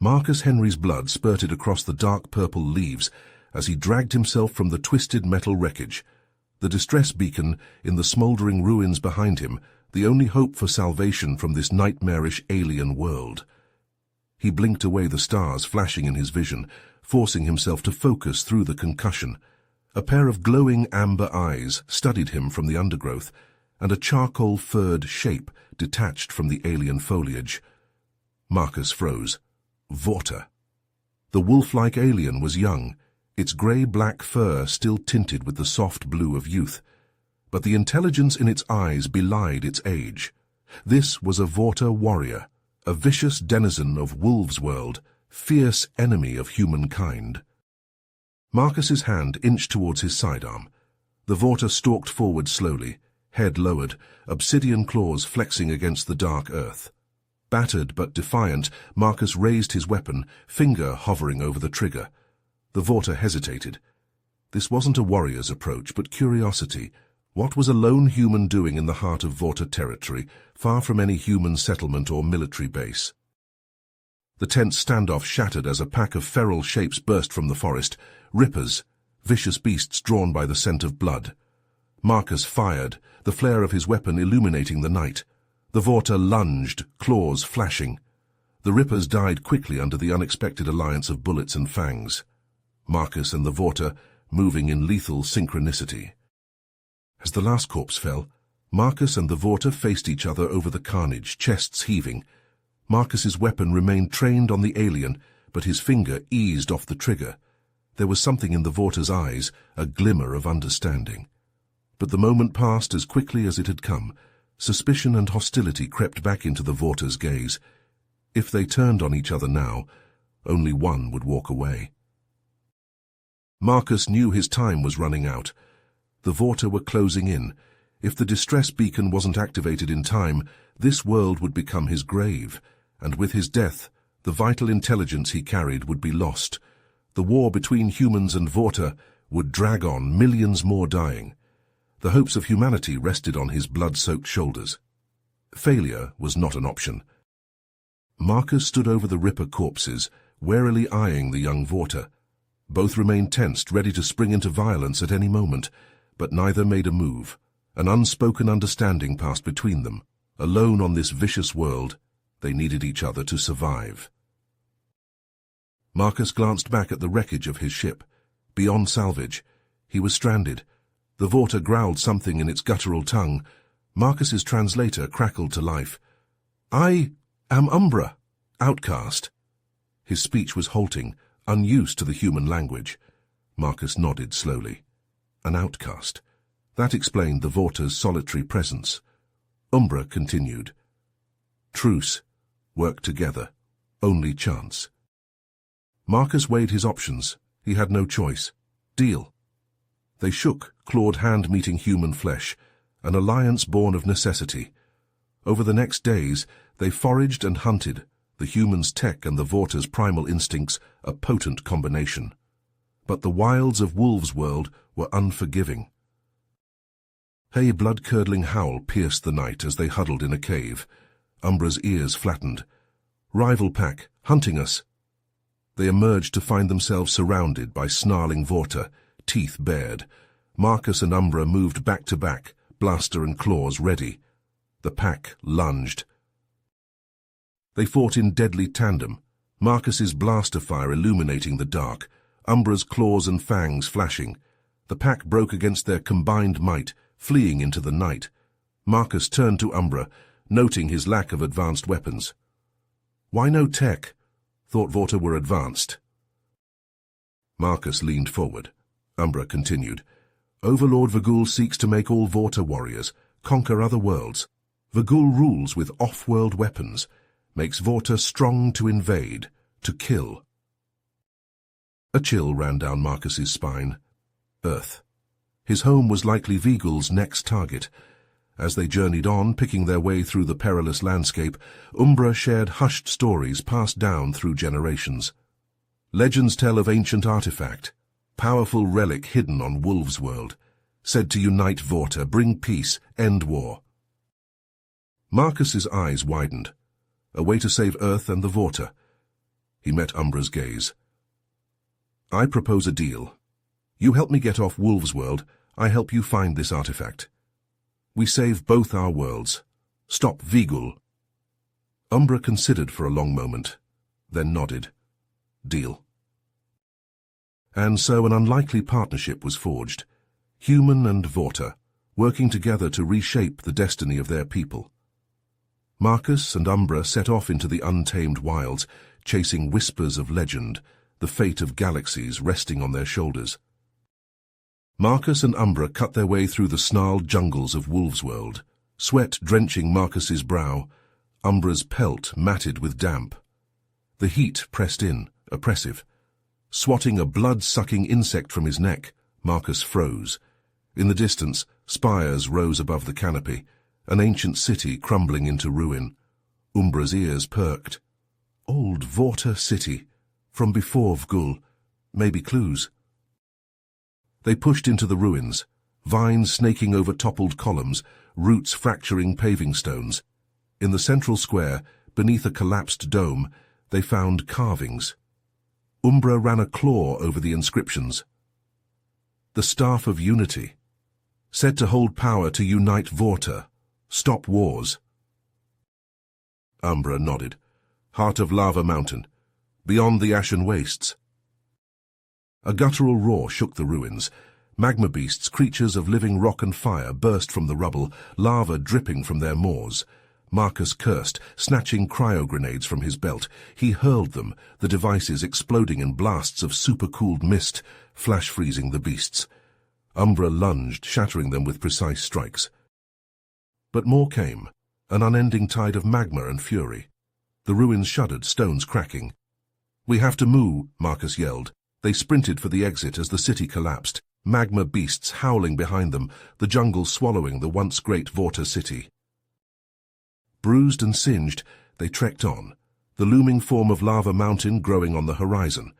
Marcus Henry's blood spurted across the dark purple leaves as he dragged himself from the twisted metal wreckage. The distress beacon in the smouldering ruins behind him, the only hope for salvation from this nightmarish alien world. He blinked away the stars flashing in his vision, forcing himself to focus through the concussion. A pair of glowing amber eyes studied him from the undergrowth, and a charcoal-furred shape detached from the alien foliage. Marcus froze. Vorta. The wolf-like alien was young, its grey-black fur still tinted with the soft blue of youth. But the intelligence in its eyes belied its age. This was a Vorta warrior, a vicious denizen of WolvesWorld, fierce enemy of humankind. Marcus's hand inched towards his sidearm. The Vorta stalked forward slowly, head lowered, obsidian claws flexing against the dark earth. Battered but defiant, Marcus raised his weapon, finger hovering over the trigger. The Vorta hesitated. This wasn't a warrior's approach, but curiosity. What was a lone human doing in the heart of Vorta territory, far from any human settlement or military base? The tense standoff shattered as a pack of feral shapes burst from the forest, rippers, vicious beasts drawn by the scent of blood. Marcus fired, the flare of his weapon illuminating the night. The Vorta lunged, claws flashing. The rippers died quickly under the unexpected alliance of bullets and fangs. Marcus and the Vorta moving in lethal synchronicity. As the last corpse fell, Marcus and the Vorta faced each other over the carnage, chests heaving. Marcus's weapon remained trained on the alien, but his finger eased off the trigger. There was something in the Vorta's eyes, a glimmer of understanding. But the moment passed as quickly as it had come. Suspicion and hostility crept back into the Vorta's gaze. If they turned on each other now, only one would walk away. Marcus knew his time was running out. The Vorta were closing in. If the distress beacon wasn't activated in time, this world would become his grave, and with his death, the vital intelligence he carried would be lost. The war between humans and Vorta would drag on, millions more dying. The hopes of humanity rested on his blood-soaked shoulders. Failure was not an option. Marcus stood over the Ripper corpses, warily eyeing the young Vorta. Both remained tensed, ready to spring into violence at any moment, but neither made a move. An unspoken understanding passed between them. Alone on this vicious world, they needed each other to survive. Marcus glanced back at the wreckage of his ship. Beyond salvage, he was stranded. The Vorta growled something in its guttural tongue. Marcus's translator crackled to life. "I am Umbra, outcast." His speech was halting, unused to the human language. Marcus nodded slowly. An outcast. That explained the Vorta's solitary presence. Umbra continued. Truce. Work together. Only chance. Marcus weighed his options. He had no choice. Deal. They shook, clawed hand meeting human flesh, an alliance born of necessity. Over the next days, they foraged and hunted, the humans' tech and the Vorta's primal instincts a potent combination. But the wilds of WolvesWorld were unforgiving. A blood-curdling howl pierced the night as they huddled in a cave. Umbra's ears flattened. Rival pack, hunting us. They emerged to find themselves surrounded by snarling Vorta, teeth bared. Marcus and Umbra moved back to back, blaster and claws ready. The pack lunged. They fought in deadly tandem, Marcus's blaster fire illuminating the dark, Umbra's claws and fangs flashing. The pack broke against their combined might, fleeing into the night. Marcus turned to Umbra, noting his lack of advanced weapons. Why no tech? Thought Vorta were advanced. Marcus leaned forward. Umbra continued. Overlord Vagul seeks to make all Vorta warriors, conquer other worlds. Vagul rules with off-world weapons, makes Vorta strong to invade, to kill. A chill ran down Marcus's spine. Earth. His home was likely Vigul's next target. As they journeyed on, picking their way through the perilous landscape, Umbra shared hushed stories passed down through generations. Legends tell of ancient artifact, powerful relic hidden on WolvesWorld, said to unite Vorta, bring peace, end war. Marcus's eyes widened. A way to save Earth and the Vorta. He met Umbra's gaze. I propose a deal. You help me get off WolvesWorld, I help you find this artifact. We save both our worlds. Stop Vigul. Umbra considered for a long moment, then nodded. Deal. And so an unlikely partnership was forged. Human and Vorta, working together to reshape the destiny of their people. Marcus and Umbra set off into the untamed wilds, chasing whispers of legend, the fate of galaxies resting on their shoulders. Marcus and Umbra cut their way through the snarled jungles of WolvesWorld, sweat drenching Marcus's brow, Umbra's pelt matted with damp. The heat pressed in, oppressive. Swatting a blood-sucking insect from his neck, Marcus froze. In the distance, spires rose above the canopy, an ancient city crumbling into ruin. Umbra's ears perked. Old Vorta city, from before Vgul, maybe clues. They pushed into the ruins, vines snaking over toppled columns, roots fracturing paving stones. In the central square, beneath a collapsed dome, they found carvings. Umbra ran a claw over the inscriptions. The Staff of Unity, said to hold power to unite Vorta, stop wars. Umbra nodded. Heart of Lava Mountain, beyond the ashen wastes. A guttural roar shook the ruins. Magma beasts, creatures of living rock and fire, burst from the rubble, lava dripping from their maws. Marcus cursed, snatching cryo-grenades from his belt. He hurled them, the devices exploding in blasts of supercooled mist, flash-freezing the beasts. Umbra lunged, shattering them with precise strikes. But more came, an unending tide of magma and fury. The ruins shuddered, stones cracking. We have to move, Marcus yelled. They sprinted for the exit as the city collapsed, magma beasts howling behind them, the jungle swallowing the once great Vorta city. Bruised and singed, they trekked on, the looming form of Lava Mountain growing on the horizon.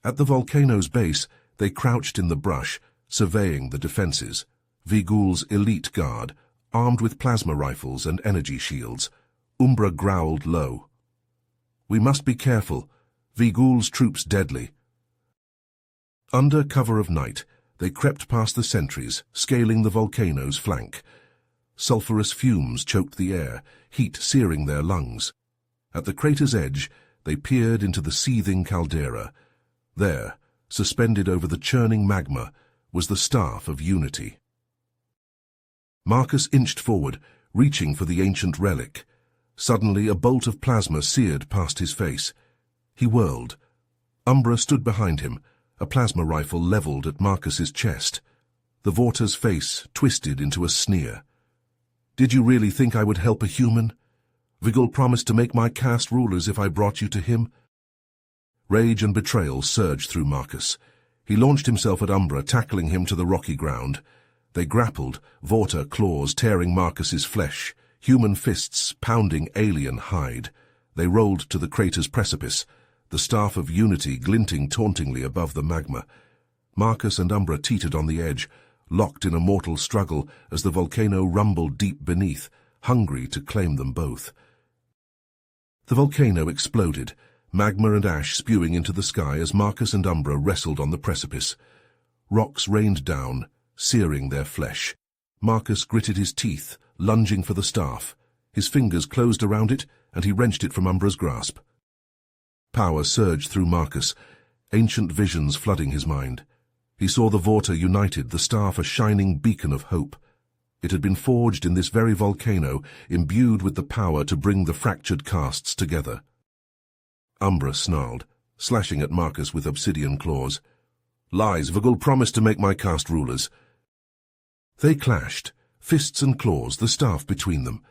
At the volcano's base, they crouched in the brush, surveying the defenses. Vigul's elite guard, armed with plasma rifles and energy shields. Umbra growled low. We must be careful. Vigul's troops deadly. Under cover of night, they crept past the sentries, scaling the volcano's flank. Sulphurous fumes choked the air, heat searing their lungs. At the crater's edge, they peered into the seething caldera. There, suspended over the churning magma, was the Staff of Unity. Marcus inched forward, reaching for the ancient relic. Suddenly, a bolt of plasma seared past his face. He whirled. Umbra stood behind him, a plasma rifle leveled at Marcus's chest. The Vorta's face twisted into a sneer. Did you really think I would help a human? Vigul promised to make my caste rulers if I brought you to him. Rage and betrayal surged through Marcus. He launched himself at Umbra, tackling him to the rocky ground. They grappled, Vorta claws tearing Marcus's flesh, human fists pounding alien hide. They rolled to the crater's precipice, the Staff of Unity glinting tauntingly above the magma. Marcus and Umbra teetered on the edge, locked in a mortal struggle as the volcano rumbled deep beneath, hungry to claim them both. The volcano exploded, magma and ash spewing into the sky as Marcus and Umbra wrestled on the precipice. Rocks rained down, searing their flesh. Marcus gritted his teeth, lunging for the staff. His fingers closed around it, and he wrenched it from Umbra's grasp. Power surged through Marcus, ancient visions flooding his mind. He saw the Vorta united, the staff a shining beacon of hope. It had been forged in this very volcano, imbued with the power to bring the fractured castes together. Umbra snarled, slashing at Marcus with obsidian claws. Lies, Vigul promised to make my caste rulers. They clashed, fists and claws, the staff between them.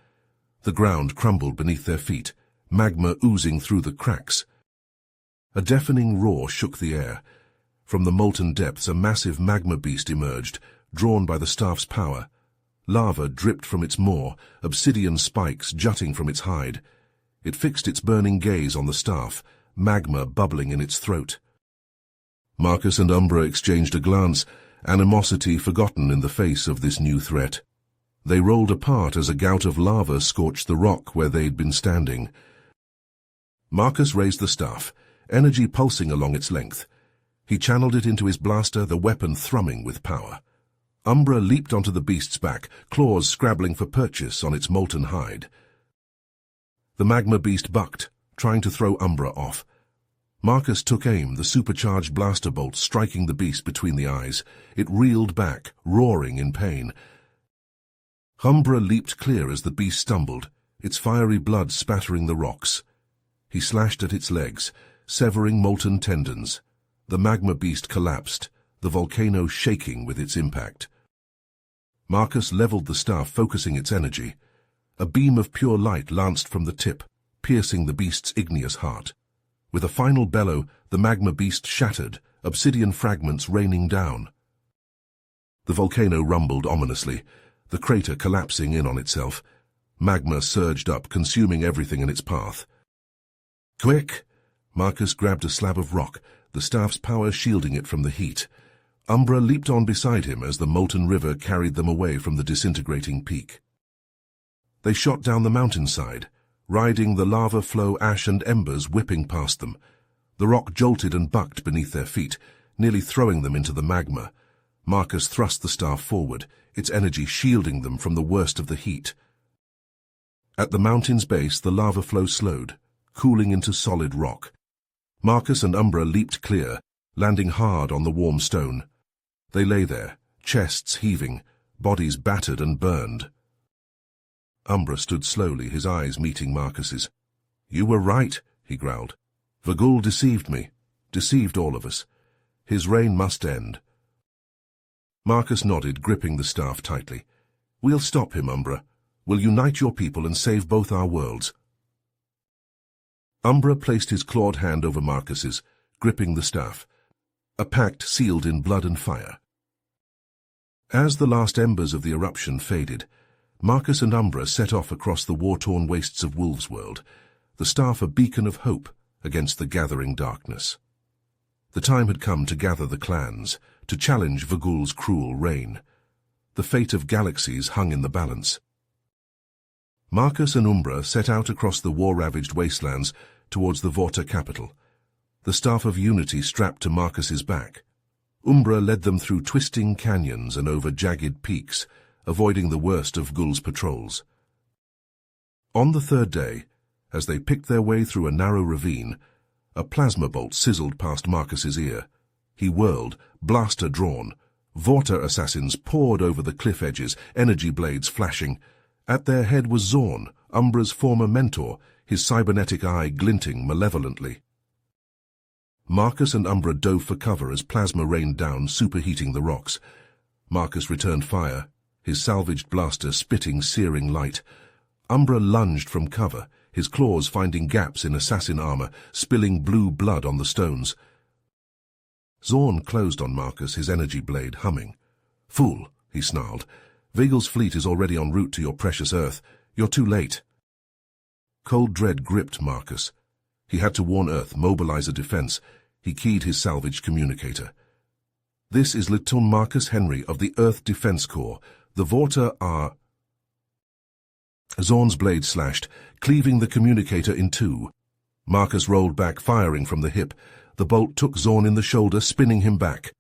The ground crumbled beneath their feet, magma oozing through the cracks. A deafening roar shook the air. From the molten depths, a massive magma beast emerged, drawn by the staff's power. Lava dripped from its maw, obsidian spikes jutting from its hide. It fixed its burning gaze on the staff, magma bubbling in its throat. Marcus and Umbra exchanged a glance, animosity forgotten in the face of this new threat. They rolled apart as a gout of lava scorched the rock where they'd been standing. Marcus raised the staff, energy pulsing along its length. He channeled it into his blaster, the weapon thrumming with power. Umbra leaped onto the beast's back, claws scrabbling for purchase on its molten hide. The magma beast bucked, trying to throw Umbra off. Marcus took aim, the supercharged blaster bolt striking the beast between the eyes. It reeled back, roaring in pain. Umbra leaped clear as the beast stumbled, its fiery blood spattering the rocks. He slashed at its legs, severing molten tendons. The magma beast collapsed, the volcano shaking with its impact. Marcus leveled the staff, focusing its energy. A beam of pure light lanced from the tip, piercing the beast's igneous heart. With a final bellow, the magma beast shattered, obsidian fragments raining down. The volcano rumbled ominously, the crater collapsing in on itself. Magma surged up, consuming everything in its path. "Quick!" Marcus grabbed a slab of rock, the staff's power shielding it from the heat. Umbra leaped on beside him as the molten river carried them away from the disintegrating peak. They shot down the mountainside, riding the lava flow, ash and embers whipping past them. The rock jolted and bucked beneath their feet, nearly throwing them into the magma. Marcus thrust the staff forward, its energy shielding them from the worst of the heat. At the mountain's base, the lava flow slowed, cooling into solid rock. Marcus and Umbra leaped clear, landing hard on the warm stone. They lay there, chests heaving, bodies battered and burned. Umbra stood slowly, his eyes meeting Marcus's. "You were right," he growled. "Vagul deceived me, deceived all of us. His reign must end." Marcus nodded, gripping the staff tightly. "We'll stop him, Umbra. We'll unite your people and save both our worlds." Umbra placed his clawed hand over Marcus's, gripping the staff. A pact sealed in blood and fire. As the last embers of the eruption faded, Marcus and Umbra set off across the war-torn wastes of WolvesWorld, the staff a beacon of hope against the gathering darkness. The time had come to gather the clans, to challenge Vagul's cruel reign. The fate of galaxies hung in the balance. Marcus and Umbra set out across the war-ravaged wastelands towards the Vorta capital, the staff of unity strapped to Marcus's back. Umbra led them through twisting canyons and over jagged peaks, avoiding the worst of Vagul's patrols. On the third day, as they picked their way through a narrow ravine, a plasma bolt sizzled past Marcus's ear. He whirled, blaster drawn. Vorta assassins poured over the cliff edges, energy blades flashing. At their head was Zorn, Umbra's former mentor, his cybernetic eye glinting malevolently. Marcus and Umbra dove for cover as plasma rained down, superheating the rocks. Marcus returned fire, his salvaged blaster spitting searing light. Umbra lunged from cover, his claws finding gaps in assassin armor, spilling blue blood on the stones. Zorn closed on Marcus, his energy blade humming. "Fool," he snarled. "Vagul's fleet is already en route to your precious Earth. You're too late." Cold dread gripped Marcus. He had to warn Earth, mobilize a defense. He keyed his salvaged communicator. "This is Lieutenant Marcus Henry of the Earth Defense Corps. The Vorta are—" Zorn's blade slashed, cleaving the communicator in two. Marcus rolled back, firing from the hip. The bolt took Zorn in the shoulder, spinning him back.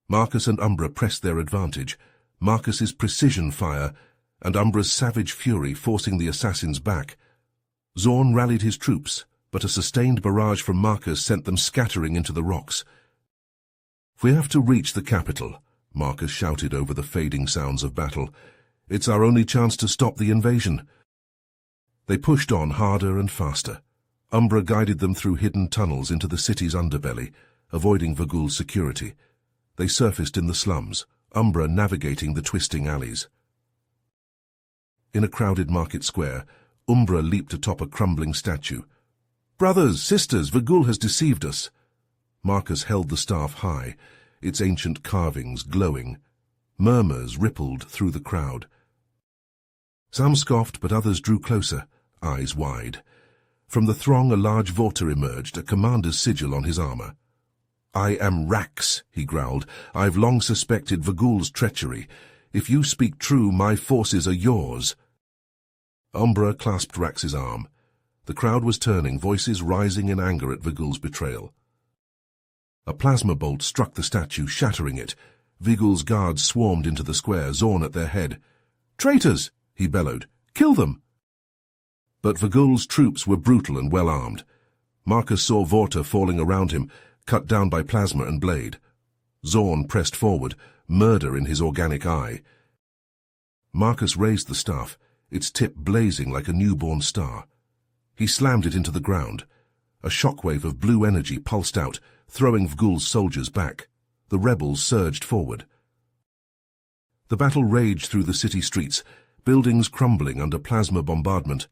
Marcus and Umbra pressed their advantage. Marcus's precision fire and Umbra's savage fury forcing the assassins back. Zorn rallied his troops, but a sustained barrage from Marcus sent them scattering into the rocks. "We have to reach the capital," Marcus shouted over the fading sounds of battle. "It's our only chance to stop the invasion." They pushed on harder and faster. Umbra guided them through hidden tunnels into the city's underbelly, avoiding Vagul's security. They surfaced in the slums, Umbra navigating the twisting alleys. In a crowded market square, Umbra leaped atop a crumbling statue. "Brothers, sisters, Vagul has deceived us." Marcus held the staff high, its ancient carvings glowing. Murmurs rippled through the crowd. Some scoffed, but others drew closer, eyes wide. From the throng a large Vorta emerged, a commander's sigil on his armor. "I am Rax," he growled. "I've long suspected Vagul's treachery. If you speak true, my forces are yours." Umbra clasped Rax's arm. The crowd was turning, voices rising in anger at Vigul's betrayal. A plasma bolt struck the statue, shattering it. Vigul's guards swarmed into the square, Zorn at their head. "Traitors!" he bellowed. "Kill them!" But Vigul's troops were brutal and well-armed. Marcus saw Vorta falling around him, cut down by plasma and blade. Zorn pressed forward, murder in his organic eye. Marcus raised the staff, its tip blazing like a newborn star. He slammed it into the ground. A shockwave of blue energy pulsed out, throwing Vigul's soldiers back. The rebels surged forward. The battle raged through the city streets, buildings crumbling under plasma bombardment,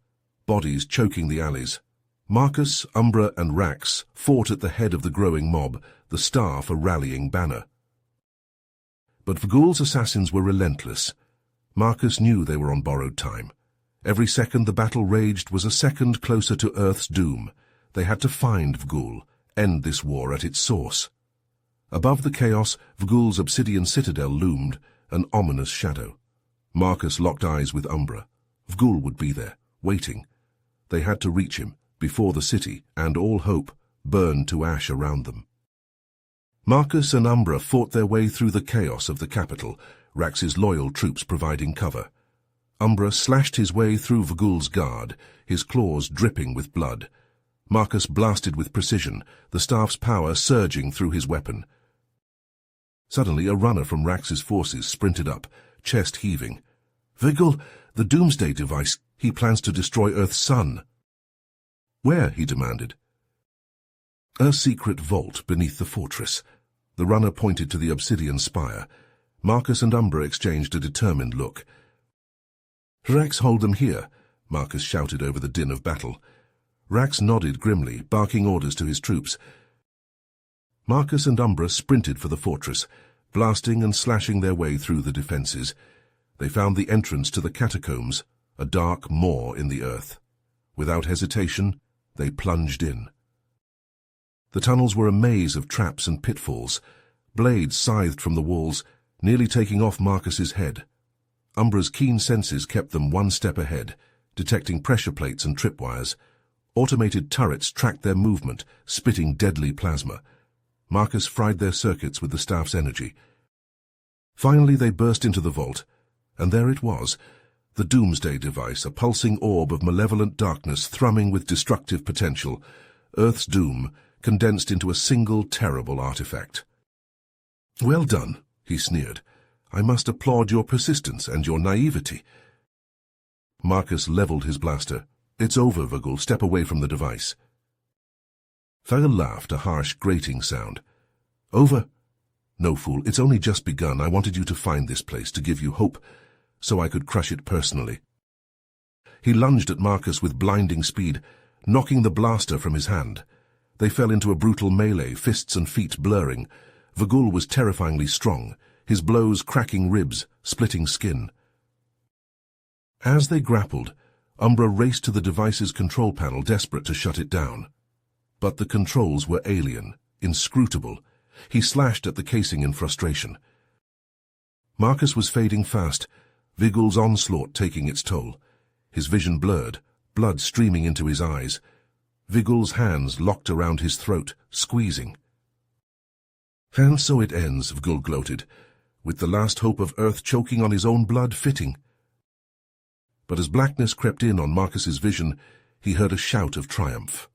bodies choking the alleys. Marcus, Umbra, and Rax fought at the head of the growing mob, the staff a rallying banner. But Vigul's assassins were relentless. Marcus knew they were on borrowed time. Every second the battle raged was a second closer to Earth's doom. They had to find Vigul, end this war at its source. Above the chaos, Vigul's obsidian citadel loomed, an ominous shadow. Marcus locked eyes with Umbra. Vigul would be there, waiting. They had to reach him, before the city, and all hope, burned to ash around them. Marcus and Umbra fought their way through the chaos of the capital, Rax's loyal troops providing cover. Umbra slashed his way through Vigul's guard, his claws dripping with blood. Marcus blasted with precision, the staff's power surging through his weapon. Suddenly a runner from Rax's forces sprinted up, chest heaving. "Vigul, the Doomsday device, he plans to destroy Earth's sun." "Where?" he demanded. "A secret vault beneath the fortress." The runner pointed to the obsidian spire. Marcus and Umbra exchanged a determined look. "Rax, hold them here," Marcus shouted over the din of battle. Rax nodded grimly, barking orders to his troops. Marcus and Umbra sprinted for the fortress, blasting and slashing their way through the defenses. They found the entrance to the catacombs, a dark maw in the earth. Without hesitation, they plunged in. The tunnels were a maze of traps and pitfalls. Blades scythed from the walls, nearly taking off Marcus's head. Umbra's keen senses kept them one step ahead, detecting pressure plates and tripwires. Automated turrets tracked their movement, spitting deadly plasma. Marcus fried their circuits with the staff's energy. Finally they burst into the vault, and there it was, the Doomsday device, a pulsing orb of malevolent darkness thrumming with destructive potential, Earth's doom, condensed into a single terrible artifact. "Well done," he sneered. "I must applaud your persistence and your naivety." Marcus leveled his blaster. "It's over, Vigul. Step away from the device." Vigul laughed, a harsh, grating sound. "Over? No, fool, it's only just begun. I wanted you to find this place, to give you hope, so I could crush it personally." He lunged at Marcus with blinding speed, knocking the blaster from his hand. They fell into a brutal melee, fists and feet blurring. Vigul was terrifyingly strong, his blows cracking ribs, splitting skin. As they grappled, Umbra raced to the device's control panel, desperate to shut it down. But the controls were alien, inscrutable. He slashed at the casing in frustration. Marcus was fading fast, Vigul's onslaught taking its toll. His vision blurred, blood streaming into his eyes. Vigul's hands locked around his throat, squeezing. "And so it ends," Vigul gloated, "with the last hope of Earth choking on his own blood, fitting." But as blackness crept in on Marcus's vision, he heard a shout of triumph.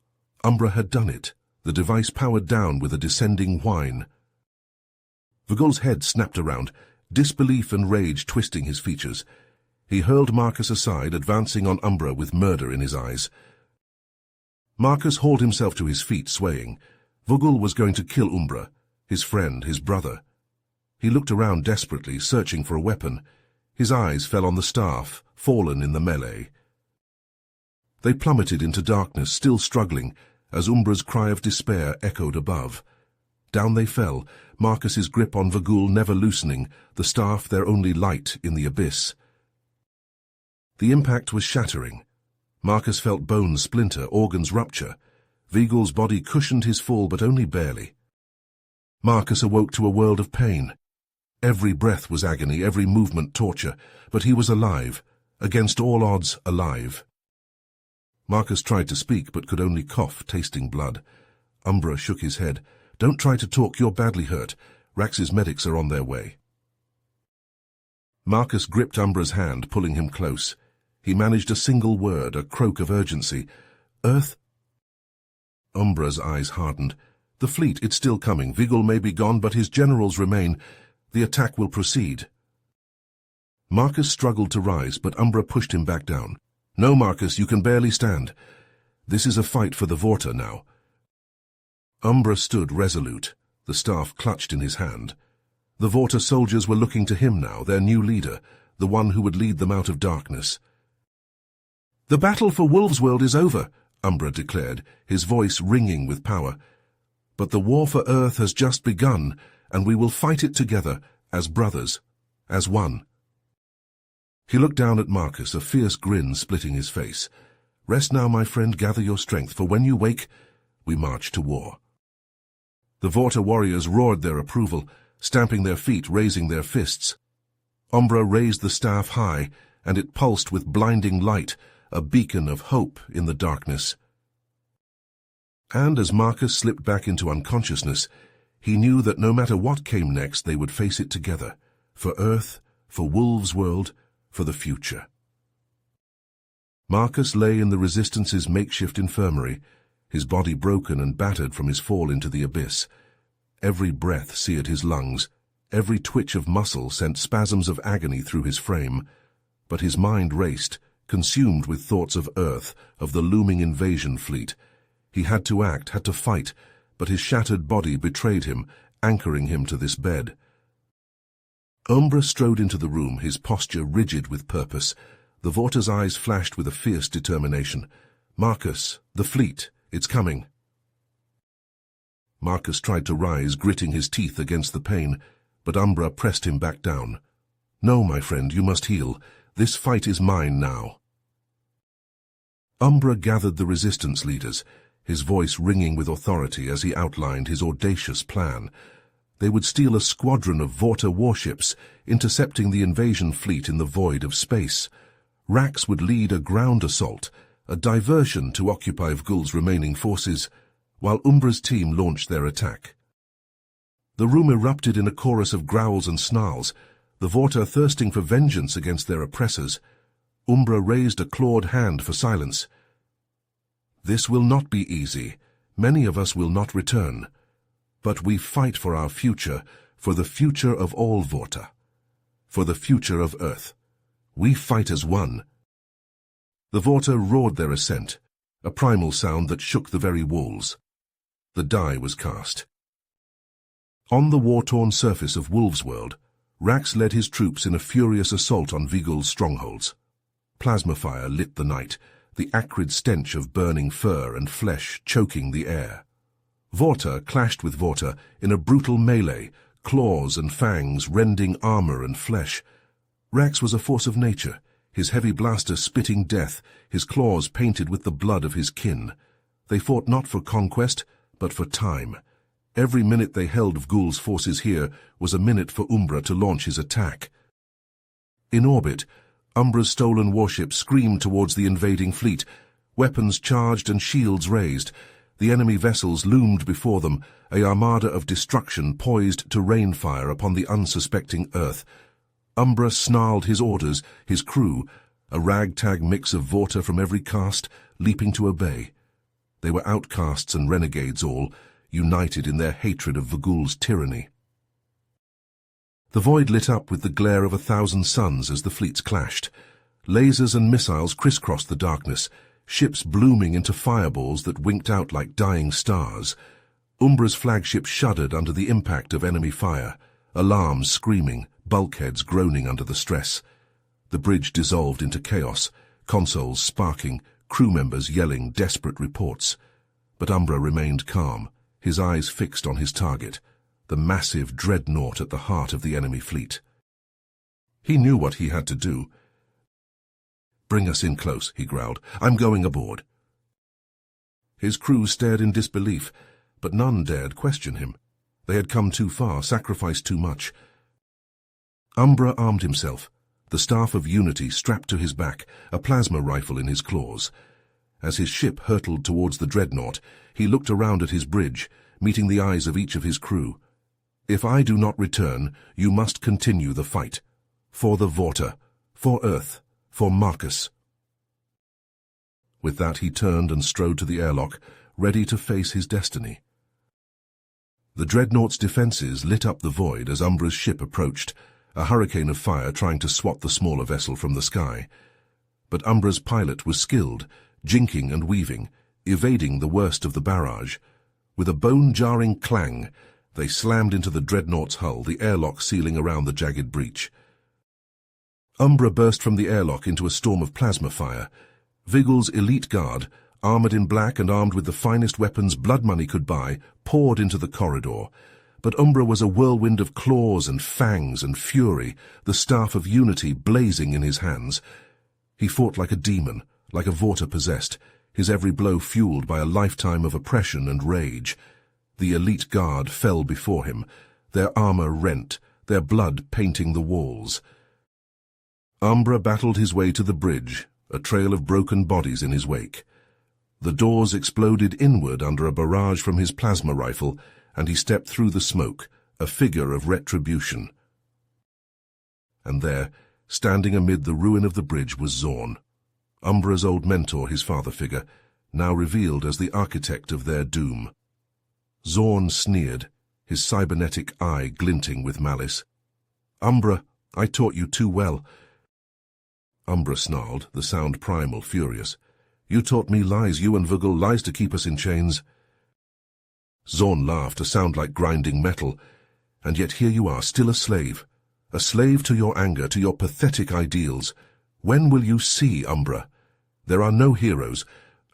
Umbra had done it, the device powered down with a descending whine. Vigul's head snapped around, disbelief and rage twisting his features. He hurled Marcus aside, advancing on Umbra with murder in his eyes. Marcus hauled himself to his feet, swaying. Vigul was going to kill Umbra, his friend, his brother. He looked around desperately, searching for a weapon. His eyes fell on the staff, fallen in the melee. They plummeted into darkness, still struggling, as Umbra's cry of despair echoed above. Down they fell, Marcus's grip on Vigul never loosening, the staff their only light in the abyss. The impact was shattering. Marcus felt bones splinter, organs rupture. Vigul's body cushioned his fall, but only barely. Marcus awoke to a world of pain. Every breath was agony, every movement torture, but he was alive, against all odds alive. Marcus tried to speak but could only cough, tasting blood. Umbra shook his head. "Don't try to talk, you're badly hurt. Rax's medics are on their way." Marcus gripped Umbra's hand, pulling him close. He managed a single word, a croak of urgency. "Earth?" Umbra's eyes hardened. "The fleet, it's still coming. Vigil may be gone, but his generals remain. The attack will proceed." Marcus struggled to rise, but Umbra pushed him back down. "No, Marcus, you can barely stand. This is a fight for the Vorta now." Umbra stood resolute, the staff clutched in his hand. The Vorta soldiers were looking to him now, their new leader, the one who would lead them out of darkness. "The battle for WolvesWorld is over," Umbra declared, his voice ringing with power. "But the war for Earth has just begun, and we will fight it together, as brothers, as one." He looked down at Marcus, a fierce grin splitting his face. "Rest now, my friend, gather your strength, for when you wake, we march to war." The Vorta warriors roared their approval, stamping their feet, raising their fists. Umbra raised the staff high, and it pulsed with blinding light, a beacon of hope in the darkness. And as Marcus slipped back into unconsciousness, he knew that no matter what came next, they would face it together, for Earth, for WolvesWorld, for the future. Marcus lay in the Resistance's makeshift infirmary, his body broken and battered from his fall into the abyss. Every breath seared his lungs, every twitch of muscle sent spasms of agony through his frame. But his mind raced, consumed with thoughts of Earth, of the looming invasion fleet. He had to act, had to fight, but his shattered body betrayed him, anchoring him to this bed. Umbra strode into the room, his posture rigid with purpose. The Vorta's eyes flashed with a fierce determination. "Marcus, the fleet, it's coming." Marcus tried to rise, gritting his teeth against the pain, but Umbra pressed him back down. "No, my friend, you must heal. This fight is mine now." Umbra gathered the resistance leaders, his voice ringing with authority as he outlined his audacious plan. They would steal a squadron of Vorta warships, intercepting the invasion fleet in the void of space. Rax would lead a ground assault, a diversion to occupy Vgul's remaining forces, while Umbra's team launched their attack. The room erupted in a chorus of growls and snarls, the Vorta thirsting for vengeance against their oppressors. Umbra raised a clawed hand for silence. "This will not be easy. Many of us will not return. But we fight for our future, for the future of all Vorta, for the future of Earth. We fight as one." The Vorta roared their assent, a primal sound that shook the very walls. The die was cast. On the war-torn surface of WolvesWorld, Rax led his troops in a furious assault on Vigil's strongholds. Plasma fire lit the night, the acrid stench of burning fur and flesh choking the air. Vorta clashed with Vorta in a brutal melee, claws and fangs rending armor and flesh. Rax was a force of nature, his heavy blaster spitting death, his claws painted with the blood of his kin. They fought not for conquest, but for time. Every minute they held Vgul's forces here was a minute for Umbra to launch his attack. In orbit, Umbra's stolen warships screamed towards the invading fleet, weapons charged and shields raised. The enemy vessels loomed before them, a armada of destruction poised to rain fire upon the unsuspecting Earth. Umbra snarled his orders, his crew, a ragtag mix of Vorta from every caste, leaping to obey. They were outcasts and renegades all, united in their hatred of Vgul's tyranny. The void lit up with the glare of 1,000 suns as the fleets clashed. Lasers and missiles crisscrossed the darkness, ships blooming into fireballs that winked out like dying stars. Umbra's flagship shuddered under the impact of enemy fire, alarms screaming, bulkheads groaning under the stress. The bridge dissolved into chaos, consoles sparking, crew members yelling desperate reports. But Umbra remained calm, his eyes fixed on his target, the massive dreadnought at the heart of the enemy fleet. He knew what he had to do. "Bring us in close," he growled. "I'm going aboard." His crew stared in disbelief, but none dared question him. They had come too far, sacrificed too much. Umbra armed himself, the staff of unity strapped to his back, a plasma rifle in his claws. As his ship hurtled towards the dreadnought, he looked around at his bridge, meeting the eyes of each of his crew. "If I do not return, you must continue the fight. For the Vorta, for Earth, for Marcus." With that he turned and strode to the airlock, ready to face his destiny. The dreadnought's defenses lit up the void as Umbra's ship approached, a hurricane of fire trying to swat the smaller vessel from the sky. But Umbra's pilot was skilled, jinking and weaving, evading the worst of the barrage. With a bone-jarring clang, they slammed into the dreadnought's hull, the airlock sealing around the jagged breach. Umbra burst from the airlock into a storm of plasma fire. Vigil's elite guard, armored in black and armed with the finest weapons blood money could buy, poured into the corridor. But Umbra was a whirlwind of claws and fangs and fury, the staff of unity blazing in his hands. He fought like a demon, like a Vorta possessed, his every blow fueled by a lifetime of oppression and rage. The elite guard fell before him, their armor rent, their blood painting the walls. Umbra battled his way to the bridge, a trail of broken bodies in his wake. The doors exploded inward under a barrage from his plasma rifle, and he stepped through the smoke, a figure of retribution. And there, standing amid the ruin of the bridge, was Zorn, Umbra's old mentor, his father figure, now revealed as the architect of their doom. Zorn sneered, his cybernetic eye glinting with malice. "Umbra, I taught you too well." Umbra snarled, the sound primal, furious. "You taught me lies, you and Vigil, lies to keep us in chains." Zorn laughed, a sound like grinding metal. "And yet here you are, still a slave to your anger, to your pathetic ideals. When will you see, Umbra? There are no heroes,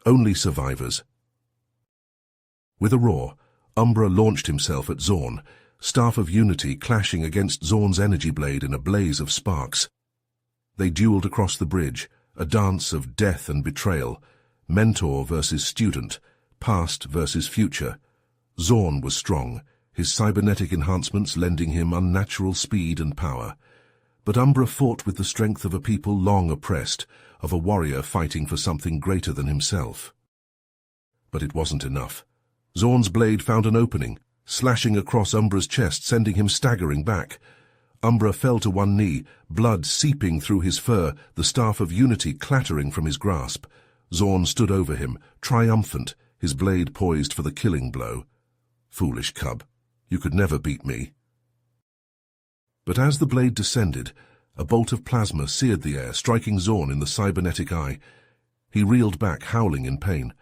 only survivors." With a roar, Umbra launched himself at Zorn, Staff of Unity clashing against Zorn's energy blade in a blaze of sparks. They dueled across the bridge, a dance of death and betrayal, mentor versus student, past versus future. Zorn was strong, his cybernetic enhancements lending him unnatural speed and power. But Umbra fought with the strength of a people long oppressed, of a warrior fighting for something greater than himself. But it wasn't enough. Zorn's blade found an opening, slashing across Umbra's chest, sending him staggering back. Umbra fell to one knee, blood seeping through his fur, the Staff of Unity clattering from his grasp. Zorn stood over him, triumphant, his blade poised for the killing blow. "Foolish cub, you could never beat me." But as the blade descended, a bolt of plasma seared the air, striking Zorn in the cybernetic eye. He reeled back, howling in pain.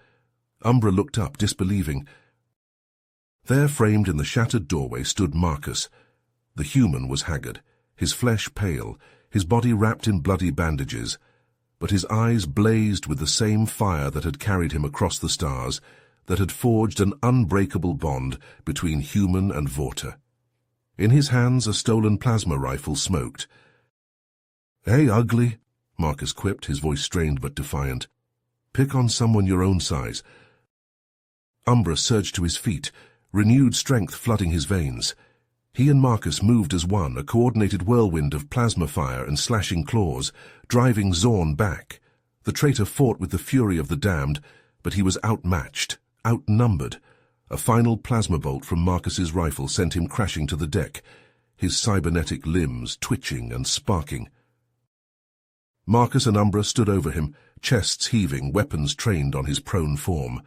Umbra looked up, disbelieving. There, framed in the shattered doorway, stood Marcus. The human was haggard, his flesh pale, his body wrapped in bloody bandages, but his eyes blazed with the same fire that had carried him across the stars, that had forged an unbreakable bond between human and Vorta. In his hands a stolen plasma rifle smoked. "Hey, ugly," Marcus quipped, his voice strained but defiant. "Pick on someone your own size." Umbra surged to his feet, renewed strength flooding his veins. He and Marcus moved as one, a coordinated whirlwind of plasma fire and slashing claws, driving Zorn back. The traitor fought with the fury of the damned, but he was outmatched, outnumbered. A final plasma bolt from Marcus's rifle sent him crashing to the deck, his cybernetic limbs twitching and sparking. Marcus and Umbra stood over him, chests heaving, weapons trained on his prone form.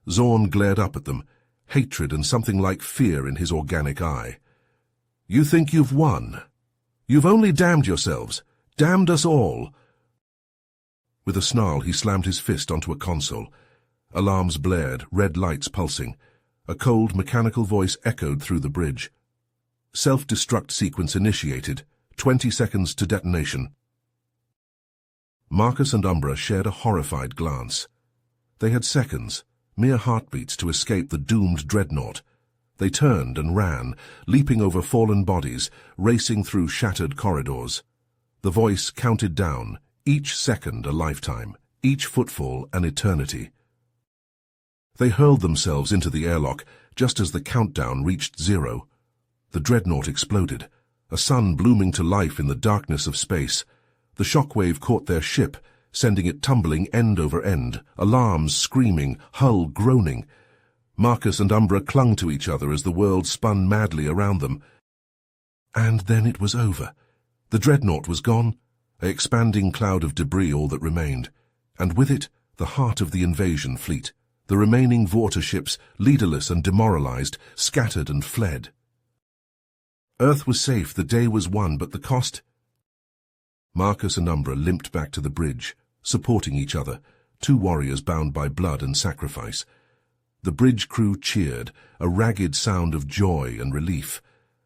Zorn glared up at them, hatred and something like fear in his organic eye. "You think you've won? You've only damned yourselves, damned us all." With a snarl, he slammed his fist onto a console. Alarms blared, red lights pulsing. A cold, mechanical voice echoed through the bridge. "Self-destruct sequence initiated. 20 seconds to detonation." Marcus and Umbra shared a horrified glance. They had seconds, mere heartbeats, to escape the doomed dreadnought. They turned and ran, leaping over fallen bodies, racing through shattered corridors. The voice counted down, each second a lifetime, each footfall an eternity. They hurled themselves into the airlock just as the countdown reached 0. The dreadnought exploded, a sun blooming to life in the darkness of space. The shockwave caught their ship, sending it tumbling end over end, alarms screaming, hull groaning. Marcus and Umbra clung to each other as the world spun madly around them. And then it was over. The dreadnought was gone, an expanding cloud of debris all that remained, and with it the heart of the invasion fleet. The remaining Vorta ships, leaderless and demoralized, scattered and fled. Earth was safe, the day was won, but the cost? Marcus and Umbra limped back to the bridge, supporting each other, two warriors bound by blood and sacrifice. The bridge crew cheered, a ragged sound of joy and relief,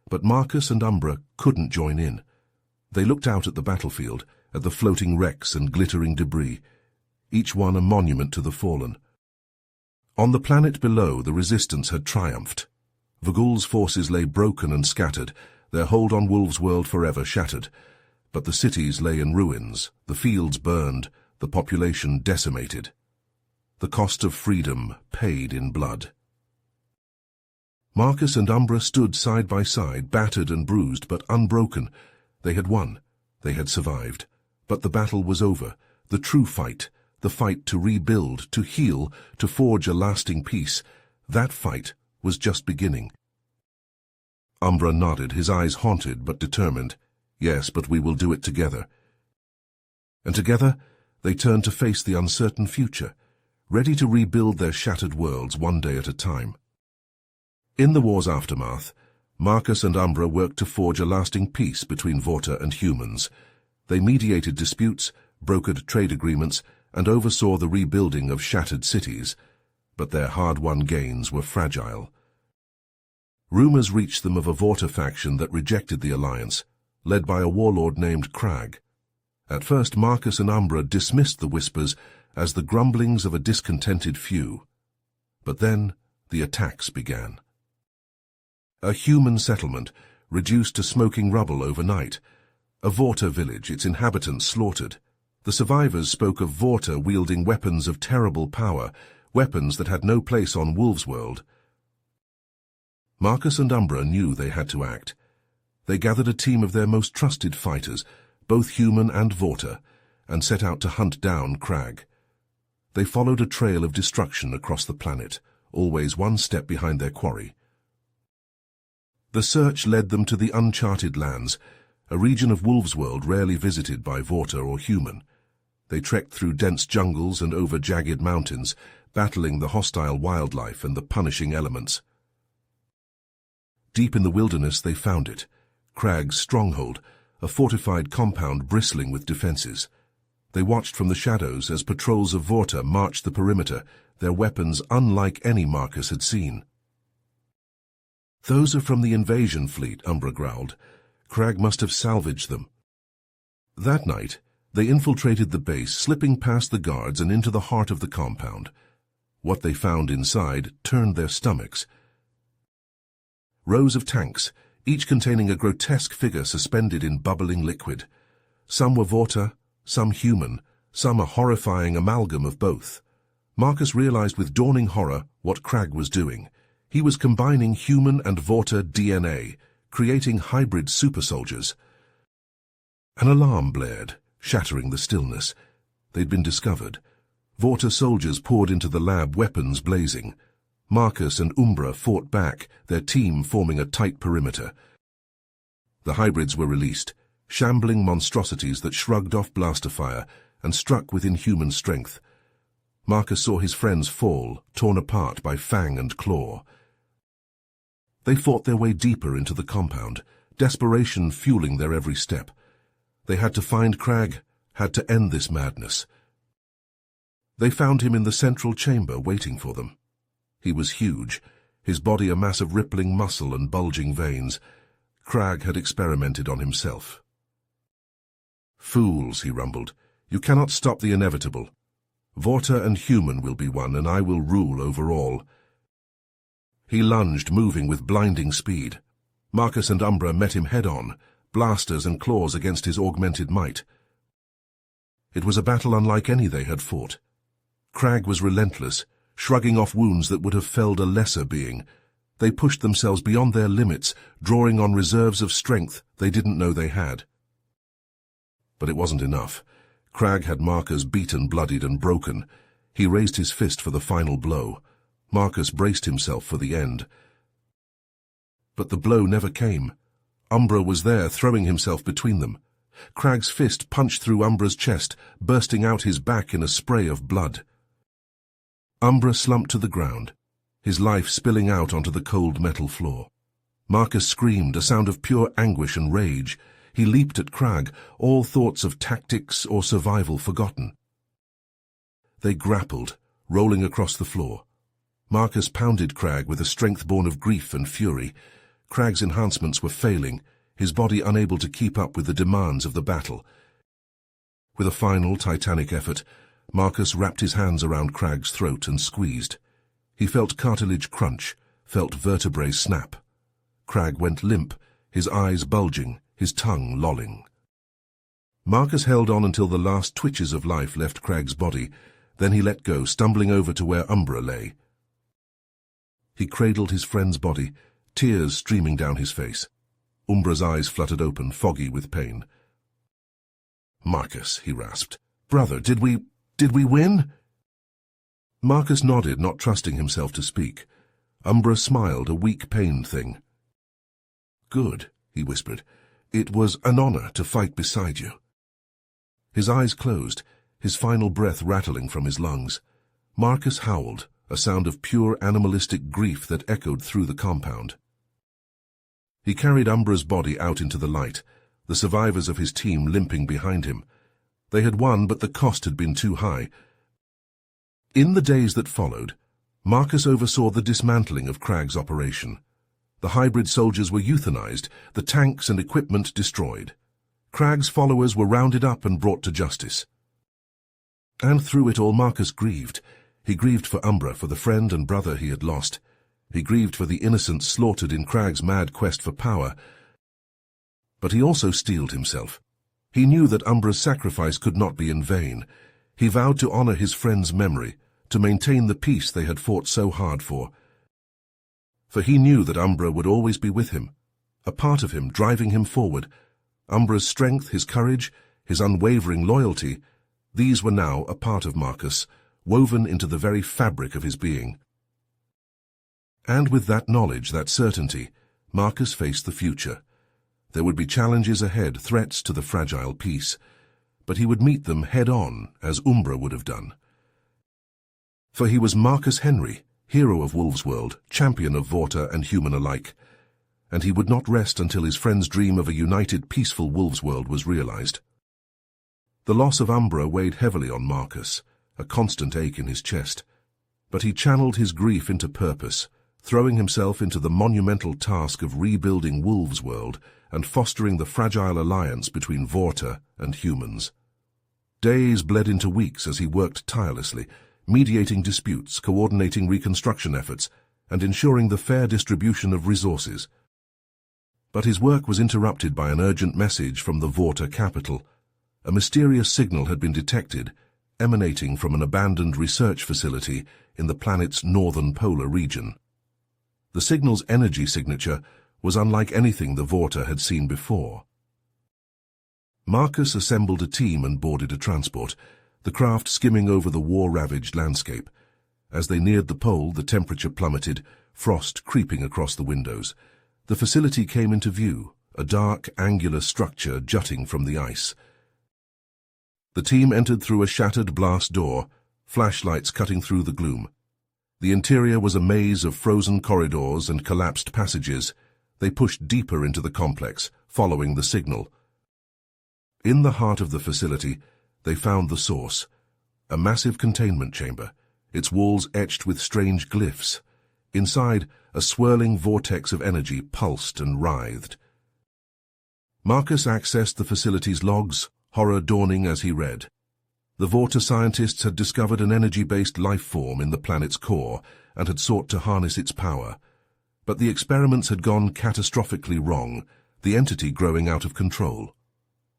but Marcus and Umbra couldn't join in. They looked out at the battlefield, at the floating wrecks and glittering debris, each one a monument to the fallen. On the planet below, the resistance had triumphed. V'Gul's forces lay broken and scattered, their hold on WolvesWorld forever shattered. But the cities lay in ruins, the fields burned, the population decimated. The cost of freedom paid in blood. Marcus and Umbra stood side by side, battered and bruised, but unbroken. They had won. They had survived. But the battle was over. The true fight, the fight to rebuild, to heal, to forge a lasting peace, that fight was just beginning. Umbra nodded, his eyes haunted but determined. Yes, but we will do it together. And together, they turned to face the uncertain future, ready to rebuild their shattered worlds one day at a time. In the war's aftermath, Marcus and Umbra worked to forge a lasting peace between Vorta and humans. They mediated disputes, brokered trade agreements, and oversaw the rebuilding of shattered cities, but their hard-won gains were fragile. Rumors reached them of a Vorta faction that rejected the alliance, led by a warlord named Crag. At first, Marcus and Umbra dismissed the whispers as the grumblings of a discontented few. But then the attacks began. A human settlement, reduced to smoking rubble overnight. A Vorta village, its inhabitants slaughtered. The survivors spoke of Vorta wielding weapons of terrible power, weapons that had no place on WolvesWorld. Marcus and Umbra knew they had to act. They gathered a team of their most trusted fighters, both human and Vorta, and set out to hunt down Crag. They followed a trail of destruction across the planet, always one step behind their quarry. The search led them to the uncharted lands, a region of WolvesWorld rarely visited by Vorta or human. They trekked through dense jungles and over jagged mountains, battling the hostile wildlife and the punishing elements. Deep in the wilderness they found it, Crag's stronghold, a fortified compound bristling with defenses. They watched from the shadows as patrols of Vorta marched the perimeter, their weapons unlike any Marcus had seen. "Those are from the invasion fleet," Umbra growled. "Crag must have salvaged them." That night, they infiltrated the base, slipping past the guards and into the heart of the compound. What they found inside turned their stomachs. Rows of tanks, each containing a grotesque figure suspended in bubbling liquid. Some were Vorta, some human, some a horrifying amalgam of both. Marcus realized with dawning horror what Crag was doing. He was combining human and Vorta DNA, creating hybrid super soldiers. An alarm blared, shattering the stillness. They'd been discovered. Vorta soldiers poured into the lab, weapons blazing. Marcus and Umbra fought back, their team forming a tight perimeter. The hybrids were released, shambling monstrosities that shrugged off blaster fire and struck with inhuman strength. Marcus saw his friends fall, torn apart by fang and claw. They fought their way deeper into the compound, desperation fueling their every step. They had to find Crag, had to end this madness. They found him in the central chamber waiting for them. He was huge, his body a mass of rippling muscle and bulging veins. Crag had experimented on himself. "Fools," he rumbled, "you cannot stop the inevitable. Vorta and human will be one, and I will rule over all." He lunged, moving with blinding speed. Marcus and Umbra met him head-on, blasters and claws against his augmented might. It was a battle unlike any they had fought. Crag was relentless, shrugging off wounds that would have felled a lesser being. They pushed themselves beyond their limits, drawing on reserves of strength they didn't know they had. But it wasn't enough. Crag had Marcus beaten, bloodied, and broken. He raised his fist for the final blow. Marcus braced himself for the end. But the blow never came. Umbra was there, throwing himself between them. Crag's fist punched through Umbra's chest, bursting out his back in a spray of blood. Umbra slumped to the ground, his life spilling out onto the cold metal floor. Marcus screamed, a sound of pure anguish and rage. He leaped at Crag, all thoughts of tactics or survival forgotten. They grappled, rolling across the floor. Marcus pounded Crag with a strength born of grief and fury. Crag's enhancements were failing, his body unable to keep up with the demands of the battle. With a final titanic effort, Marcus wrapped his hands around Crag's throat and squeezed. He felt cartilage crunch, felt vertebrae snap. Crag went limp, his eyes bulging, his tongue lolling. Marcus held on until the last twitches of life left Crag's body, then he let go, stumbling over to where Umbra lay. He cradled his friend's body, tears streaming down his face. Umbra's eyes fluttered open, foggy with pain. "Marcus," he rasped. "Brother, did we win?" Marcus nodded, not trusting himself to speak. Umbra smiled, a weak, pained thing. "Good," he whispered. "It was an honor to fight beside you." His eyes closed, his final breath rattling from his lungs. Marcus howled, a sound of pure animalistic grief that echoed through the compound. He carried Umbra's body out into the light, the survivors of his team limping behind him. They had won, but the cost had been too high. In the days that followed, Marcus oversaw the dismantling of Crag's operation. The hybrid soldiers were euthanized, the tanks and equipment destroyed. Crag's followers were rounded up and brought to justice. And through it all, Marcus grieved. He grieved for Umbra, for the friend and brother he had lost. He grieved for the innocents slaughtered in Crag's mad quest for power. But he also steeled himself. He knew that Umbra's sacrifice could not be in vain. He vowed to honor his friend's memory, to maintain the peace they had fought so hard for. For he knew that Umbra would always be with him, a part of him driving him forward. Umbra's strength, his courage, his unwavering loyalty, these were now a part of Marcus, woven into the very fabric of his being. And with that knowledge, that certainty, Marcus faced the future. There would be challenges ahead, threats to the fragile peace, but he would meet them head-on, as Umbra would have done. For he was Marcus Henry, hero of WolvesWorld, champion of Vorta and human alike, and he would not rest until his friend's dream of a united, peaceful WolvesWorld was realized. The loss of Umbra weighed heavily on Marcus, a constant ache in his chest, but he channeled his grief into purpose, throwing himself into the monumental task of rebuilding WolvesWorld and fostering the fragile alliance between Vorta and humans. Days bled into weeks as he worked tirelessly, mediating disputes, coordinating reconstruction efforts, and ensuring the fair distribution of resources. But his work was interrupted by an urgent message from the Vorta capital. A mysterious signal had been detected, emanating from an abandoned research facility in the planet's northern polar region. The signal's energy signature was unlike anything the Vorta had seen before. Marcus assembled a team and boarded a transport, the craft skimming over the war-ravaged landscape. As they neared the pole, the temperature plummeted, frost creeping across the windows. The facility came into view, a dark, angular structure jutting from the ice. The team entered through a shattered blast door, flashlights cutting through the gloom. The interior was a maze of frozen corridors and collapsed passages. They pushed deeper into the complex, following the signal. In the heart of the facility, they found the source, a massive containment chamber, its walls etched with strange glyphs. Inside, a swirling vortex of energy pulsed and writhed. Marcus accessed the facility's logs, horror dawning as he read. The Vorta scientists had discovered an energy-based life form in the planet's core and had sought to harness its power. But the experiments had gone catastrophically wrong, the entity growing out of control.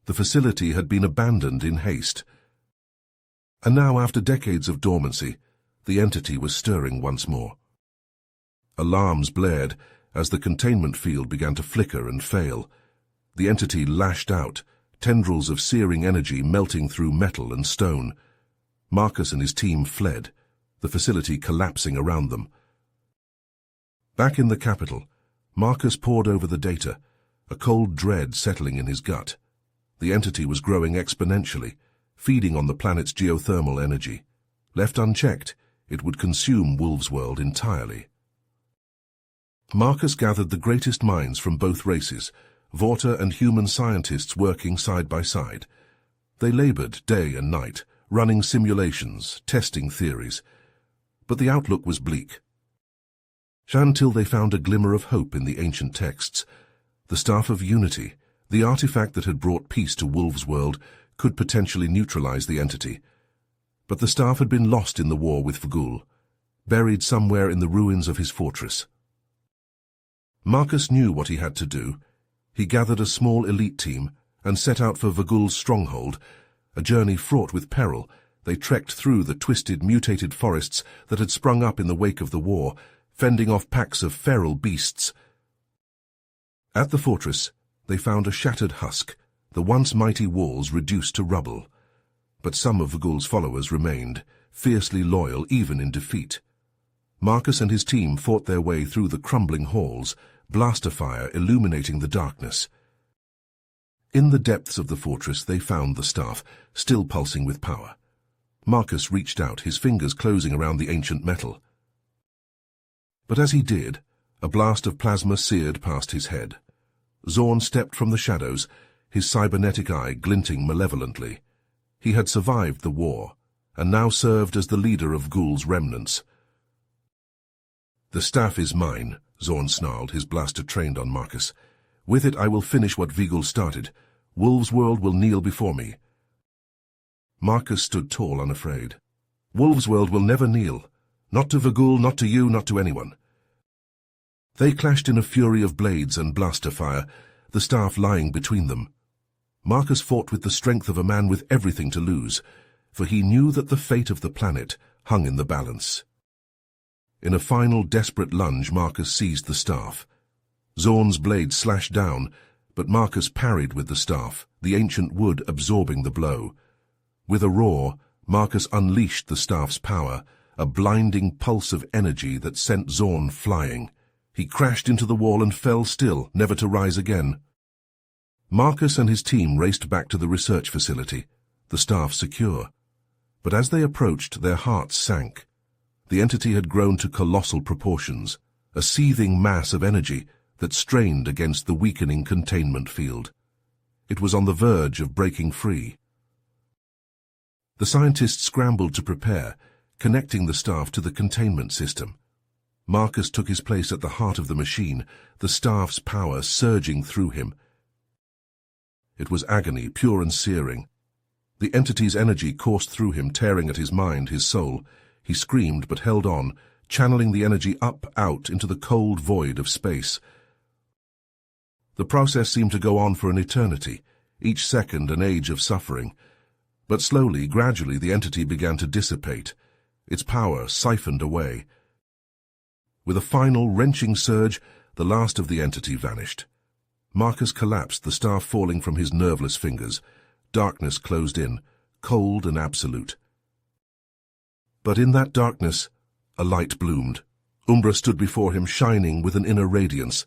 The facility had been abandoned in haste. And now, after decades of dormancy, the entity was stirring once more. Alarms blared as the containment field began to flicker and fail. The entity lashed out, tendrils of searing energy melting through metal and stone. Marcus and his team fled, the facility collapsing around them. Back in the capital, Marcus pored over the data, a cold dread settling in his gut. The entity was growing exponentially, feeding on the planet's geothermal energy. Left unchecked, it would consume WolvesWorld entirely. Marcus gathered the greatest minds from both races, Vorta and human scientists working side by side. They labored day and night, running simulations, testing theories. But the outlook was bleak. Until they found a glimmer of hope in the ancient texts. The Staff of Unity, the artifact that had brought peace to WolvesWorld, could potentially neutralize the entity. But the staff had been lost in the war with Vagul, buried somewhere in the ruins of his fortress. Marcus knew what he had to do. He gathered a small elite team and set out for Vagul's stronghold, a journey fraught with peril. They trekked through the twisted, mutated forests that had sprung up in the wake of the war, fending off packs of feral beasts. At the fortress, they found a shattered husk, the once mighty walls reduced to rubble. But some of Vagul's followers remained, fiercely loyal even in defeat. Marcus and his team fought their way through the crumbling halls, blaster fire illuminating the darkness. In the depths of the fortress they found the staff, still pulsing with power. Marcus reached out, his fingers closing around the ancient metal. But as he did, a blast of plasma seared past his head. Zorn stepped from the shadows, his cybernetic eye glinting malevolently. He had survived the war, and now served as the leader of Ghoul's remnants. "The staff is mine," Zorn snarled, his blaster trained on Marcus. "With it I will finish what Vagul started. WolvesWorld will kneel before me." Marcus stood tall, unafraid. "WolvesWorld will never kneel. Not to Vagul, not to you, not to anyone." They clashed in a fury of blades and blaster fire, the staff lying between them. Marcus fought with the strength of a man with everything to lose, for he knew that the fate of the planet hung in the balance. In a final desperate lunge, Marcus seized the staff. Zorn's blade slashed down, but Marcus parried with the staff, the ancient wood absorbing the blow. With a roar, Marcus unleashed the staff's power, a blinding pulse of energy that sent Zorn flying. He crashed into the wall and fell still, never to rise again. Marcus and his team raced back to the research facility, the staff secure. But as they approached, their hearts sank. The entity had grown to colossal proportions, a seething mass of energy that strained against the weakening containment field. It was on the verge of breaking free. The scientists scrambled to prepare, connecting the staff to the containment system. Marcus took his place at the heart of the machine, the staff's power surging through him. It was agony, pure and searing. The entity's energy coursed through him, tearing at his mind, his soul. He screamed but held on, channeling the energy out into the cold void of space. The process seemed to go on for an eternity, each second an age of suffering. But slowly, gradually, the entity began to dissipate, its power siphoned away. With a final, wrenching surge, the last of the entity vanished. Marcus collapsed, the staff falling from his nerveless fingers. Darkness closed in, cold and absolute. But in that darkness, a light bloomed. Umbra stood before him, shining with an inner radiance.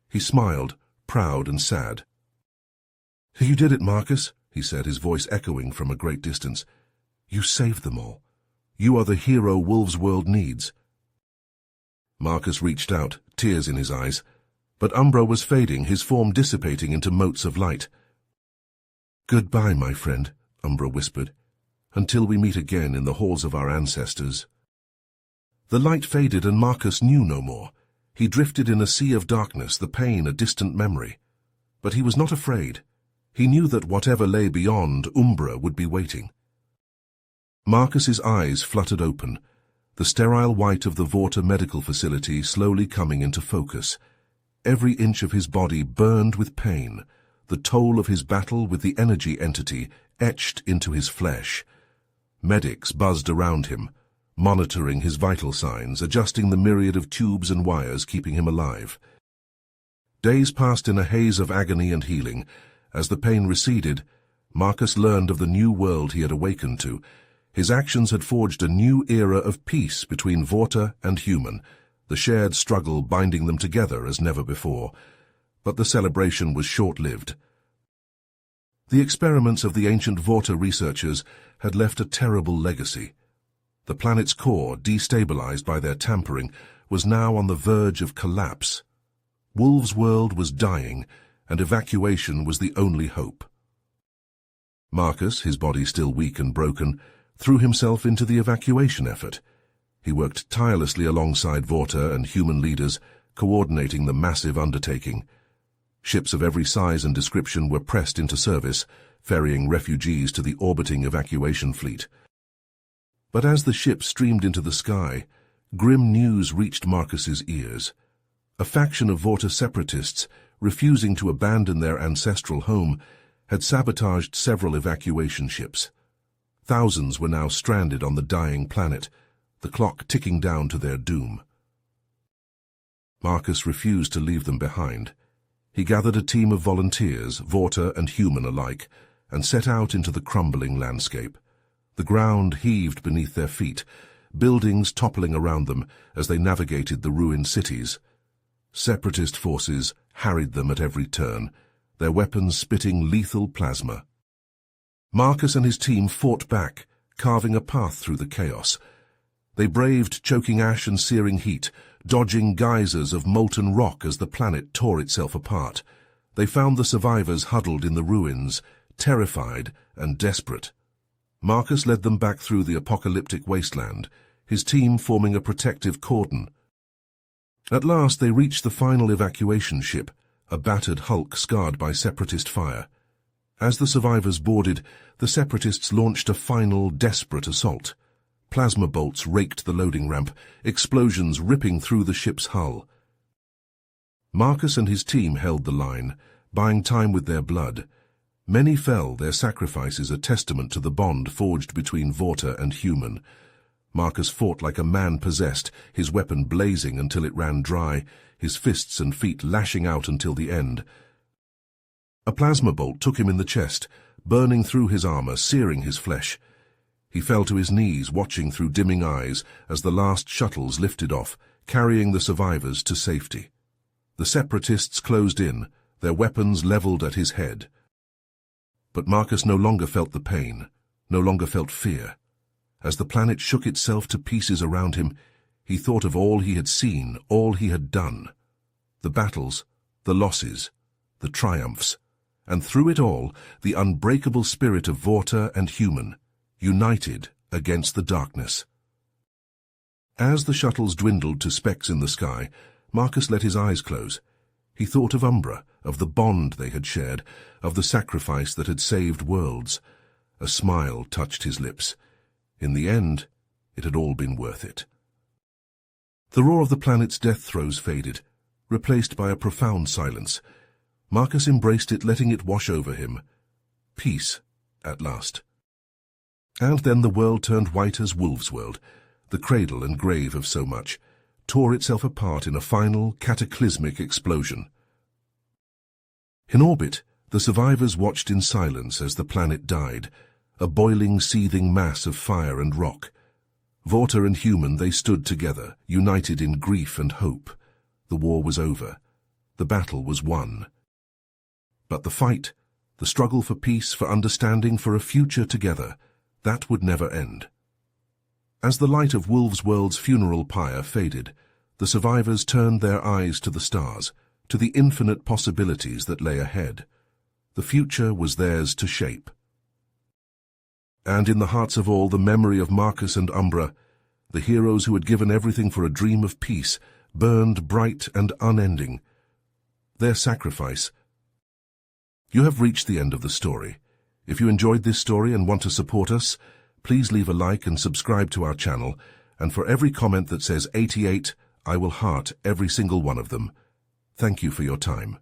He smiled, proud and sad. "You did it, Marcus," he said, his voice echoing from a great distance. "You saved them all. You are the hero WolvesWorld needs." Marcus reached out, tears in his eyes. But Umbra was fading, his form dissipating into motes of light. "Goodbye, my friend," Umbra whispered, "until we meet again in the halls of our ancestors." The light faded and Marcus knew no more. He drifted in a sea of darkness, the pain a distant memory. But he was not afraid. He knew that whatever lay beyond, Umbra would be waiting. Marcus's eyes fluttered open, the sterile white of the Vorta medical facility slowly coming into focus. Every inch of his body burned with pain, the toll of his battle with the energy entity etched into his flesh. Medics buzzed around him, monitoring his vital signs, adjusting the myriad of tubes and wires keeping him alive. Days passed in a haze of agony and healing. As the pain receded, Marcus learned of the new world he had awakened to. His actions had forged a new era of peace between Vorta and human, the shared struggle binding them together as never before. But the celebration was short-lived. The experiments of the ancient Vorta researchers had left a terrible legacy. The planet's core, destabilized by their tampering, was now on the verge of collapse. WolvesWorld was dying, and evacuation was the only hope. Marcus, his body still weak and broken, threw himself into the evacuation effort. He worked tirelessly alongside Vorta and human leaders, coordinating the massive undertaking. Ships of every size and description were pressed into service, ferrying refugees to the orbiting evacuation fleet. But as the ship streamed into the sky, grim news reached Marcus's ears. A faction of Vorta separatists, refusing to abandon their ancestral home, had sabotaged several evacuation ships. Thousands were now stranded on the dying planet, the clock ticking down to their doom. Marcus refused to leave them behind. He gathered a team of volunteers, Vorta and human alike, and set out into the crumbling landscape. The ground heaved beneath their feet, buildings toppling around them as they navigated the ruined cities. Separatist forces harried them at every turn, their weapons spitting lethal plasma. Marcus and his team fought back, carving a path through the chaos. They braved choking ash and searing heat, dodging geysers of molten rock as the planet tore itself apart. They found the survivors huddled in the ruins, terrified and desperate. Marcus led them back through the apocalyptic wasteland, his team forming a protective cordon. At last they reached the final evacuation ship, a battered hulk scarred by separatist fire. As the survivors boarded, the separatists launched a final, desperate assault. Plasma bolts raked the loading ramp, explosions ripping through the ship's hull. Marcus and his team held the line, buying time with their blood. Many fell, their sacrifices a testament to the bond forged between Vorta and human. Marcus fought like a man possessed, his weapon blazing until it ran dry, his fists and feet lashing out until the end. A plasma bolt took him in the chest, burning through his armor, searing his flesh. He fell to his knees, watching through dimming eyes as the last shuttles lifted off, carrying the survivors to safety. The separatists closed in, their weapons leveled at his head. But Marcus no longer felt the pain, no longer felt fear. As the planet shook itself to pieces around him, he thought of all he had seen, all he had done. The battles, the losses, the triumphs, and through it all, the unbreakable spirit of Vorta and human, united against the darkness. As the shuttles dwindled to specks in the sky, Marcus let his eyes close. He thought of Umbra, of the bond they had shared, of the sacrifice that had saved worlds. A smile touched his lips. In the end, it had all been worth it. The roar of the planet's death throes faded, replaced by a profound silence. Marcus embraced it, letting it wash over him. Peace, at last. And then the world turned white as WolvesWorld, the cradle and grave of so much, tore itself apart in a final, cataclysmic explosion. In orbit, the survivors watched in silence as the planet died, a boiling, seething mass of fire and rock. Vorta and human, they stood together, united in grief and hope. The war was over. The battle was won. But the fight, the struggle for peace, for understanding, for a future together, that would never end. As the light of WolvesWorld's funeral pyre faded, the survivors turned their eyes to the stars, to the infinite possibilities that lay ahead. The future was theirs to shape. And in the hearts of all, the memory of Marcus and Umbra, the heroes who had given everything for a dream of peace, burned bright and unending. Their sacrifice. You have reached the end of the story. If you enjoyed this story and want to support us, please leave a like and subscribe to our channel, and for every comment that says 88, I will heart every single one of them. Thank you for your time.